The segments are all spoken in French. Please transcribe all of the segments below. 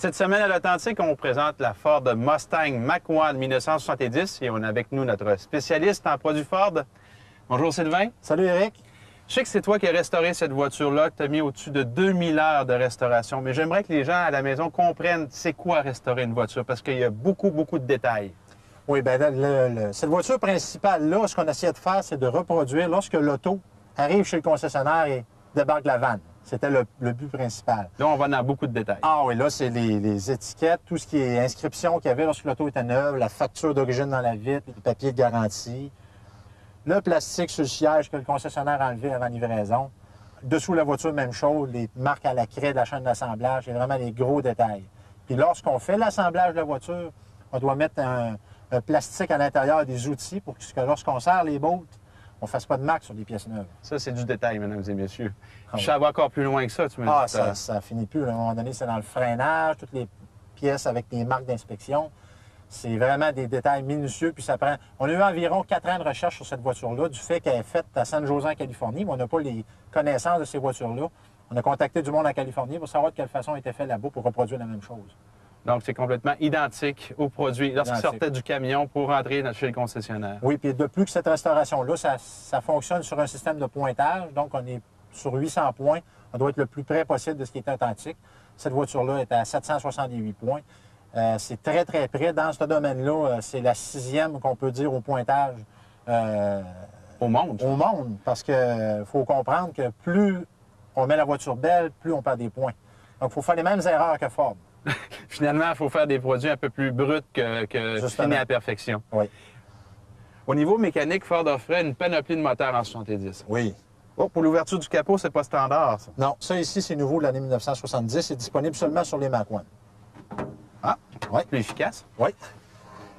Cette semaine à l'Authentique, on présente la Ford Mustang Mach-1 1970 et on a avec nous notre spécialiste en produits Ford. Bonjour Sylvain. Salut Eric. Je sais que c'est toi qui as restauré cette voiture-là, que tu as mis au-dessus de 2000 heures de restauration, mais j'aimerais que les gens à la maison comprennent c'est quoi restaurer une voiture parce qu'il y a beaucoup de détails. Oui, bien, cette voiture principale-là, ce qu'on essayait de faire, c'est de reproduire lorsque l'auto arrive chez le concessionnaire et débarque la vanne. C'était le but principal. Là, on va dans beaucoup de détails. Ah oui, là, c'est les étiquettes, tout ce qui est inscription qu'il y avait lorsque l'auto était neuve, la facture d'origine dans la vitre, les papiers de garantie, le plastique sur le siège que le concessionnaire a enlevé avant livraison. Dessous la voiture, même chose, les marques à la craie de la chaîne d'assemblage, c'est vraiment les gros détails. Puis lorsqu'on fait l'assemblage de la voiture, on doit mettre un plastique à l'intérieur des outils pour que lorsqu'on serre les bolts, on ne fasse pas de marque sur des pièces neuves. Ça, c'est du détail, mesdames et messieurs. Ah, Je vais encore plus loin que ça, tu me dis. Ça finit plus. À un moment donné, c'est dans le freinage, toutes les pièces avec des marques d'inspection. C'est vraiment des détails minutieux, puis ça prend... On a eu environ 4 ans de recherche sur cette voiture-là, du fait qu'elle est faite à San Jose, en Californie, mais on n'a pas les connaissances de ces voitures-là. On a contacté du monde en Californie pour savoir de quelle façon était fait là-bas pour reproduire la même chose. Donc, c'est complètement identique au produit lorsqu'il sortait du camion pour rentrer chez le concessionnaire. Oui, puis de plus que cette restauration-là, ça fonctionne sur un système de pointage. Donc, on est sur 800 points. On doit être le plus près possible de ce qui est authentique. Cette voiture-là est à 768 points. C'est très près. Dans ce domaine-là, c'est la 6e qu'on peut dire au pointage. Au monde? Au monde, parce qu'il faut comprendre que plus on met la voiture belle, plus on perd des points. Donc, il faut faire les mêmes erreurs que Ford. Finalement, il faut faire des produits un peu plus bruts que finis à la perfection. Oui. Au niveau mécanique, Ford offrait une panoplie de moteurs en 70. Oui. Oh, pour l'ouverture du capot, c'est pas standard, ça. Non, ça ici, c'est nouveau de l'année 1970. C'est disponible seulement sur les Mach-1. Ah, oui. Plus efficace. Oui.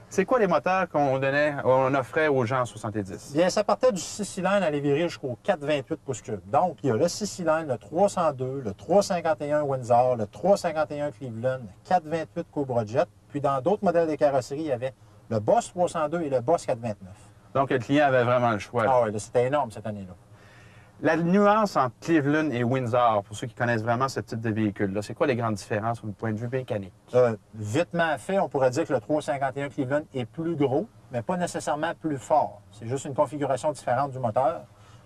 C'est quoi les moteurs on offrait aux gens en 70? Bien, ça partait du 6 cylindres à les virer jusqu'au 428 pouces cubes. Donc, il y a le 6 cylindres, le 302, le 351 Windsor, le 351 Cleveland, le 428 Cobra Jet. Puis, dans d'autres modèles de carrosserie, il y avait le Boss 302 et le Boss 429. Donc, le client avait vraiment le choix. Ah oui, c'était énorme cette année-là. La nuance entre Cleveland et Windsor, pour ceux qui connaissent vraiment ce type de véhicule-là, c'est quoi les grandes différences au point de vue mécanique? Vitement fait, on pourrait dire que le 351 Cleveland est plus gros, mais pas nécessairement plus fort. C'est juste une configuration différente du moteur.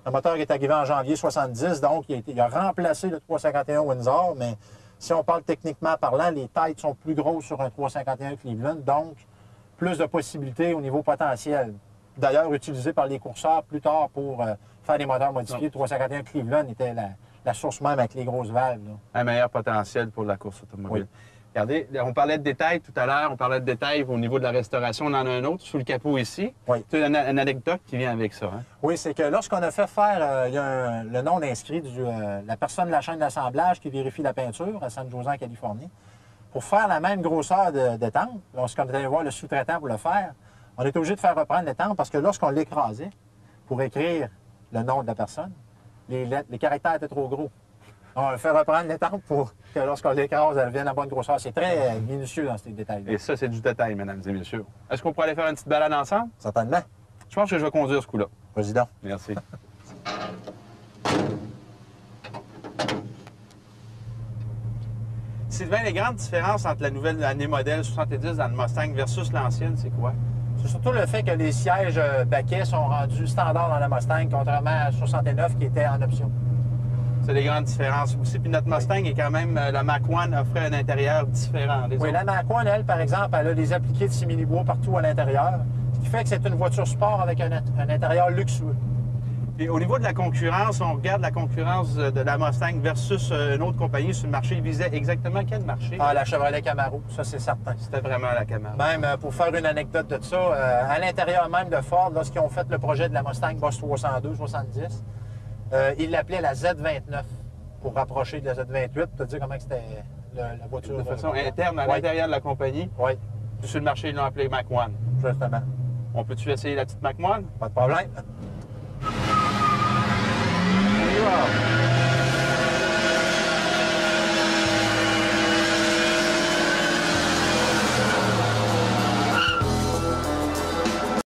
Le moteur est arrivé en janvier 70, donc il a remplacé le 351 Windsor, mais si on parle techniquement parlant, les têtes sont plus grosses sur un 351 Cleveland, donc plus de possibilités au niveau potentiel. D'ailleurs, utilisé par les courseurs plus tard pour faire des moteurs modifiés. Le 351 Cleveland était la source même avec les grosses valves. Là. Un meilleur potentiel pour la course automobile. Oui. Regardez, on parlait de détails tout à l'heure, on parlait de détails au niveau de la restauration. On en a un autre sous le capot ici. Oui. C'est une anecdote qui vient avec ça. Hein? Oui, c'est que lorsqu'on a fait faire, il y a le nom inscrit de la personne de la chaîne d'assemblage qui vérifie la peinture à San Jose, en Californie. Pour faire la même grosseur de temple, lorsqu'on est allé voir le sous-traitant pour le faire, on est obligé de faire reprendre les tempes parce que lorsqu'on l'écrasait, pour écrire le nom de la personne, les caractères étaient trop gros. On fait reprendre les tempes pour que lorsqu'on l'écrase, elle vienne à bonne grosseur. C'est très minutieux dans ces détails-là. Et ça, c'est du détail, mesdames et messieurs. Est-ce qu'on pourrait aller faire une petite balade ensemble? Certainement. Je pense que je vais conduire ce coup-là. Président. Merci. Sylvain, les grandes différences entre la nouvelle année modèle 70 dans le Mustang versus l'ancienne, c'est quoi? C'est surtout le fait que les sièges baquets sont rendus standards dans la Mustang, contrairement à 69 qui était en option. C'est des grandes différences aussi. Puis notre Mustang est quand même, la Mach-1 offrait un intérieur différent. Oui, la Mach-1, elle, par exemple, elle a des appliqués de simili-bois partout à l'intérieur, ce qui fait que c'est une voiture sport avec un intérieur luxueux. Et au niveau de la concurrence, on regarde la concurrence de la Mustang versus une autre compagnie sur le marché. Il visait exactement quel marché? Ah, la Chevrolet Camaro, ça c'est certain. C'était vraiment la Camaro. Même, pour faire une anecdote de ça, à l'intérieur même de Ford, lorsqu'ils ont fait le projet de la Mustang Boss 302, 70, ils l'appelaient la Z29 pour rapprocher de la Z28, pour te dire comment c'était la voiture. De façon interne, à l'intérieur de la compagnie. Oui. Puis sur le marché, ils l'ont appelé Mach-1. Justement. On peut-tu essayer la petite Mach-1? Pas de problème. On y va.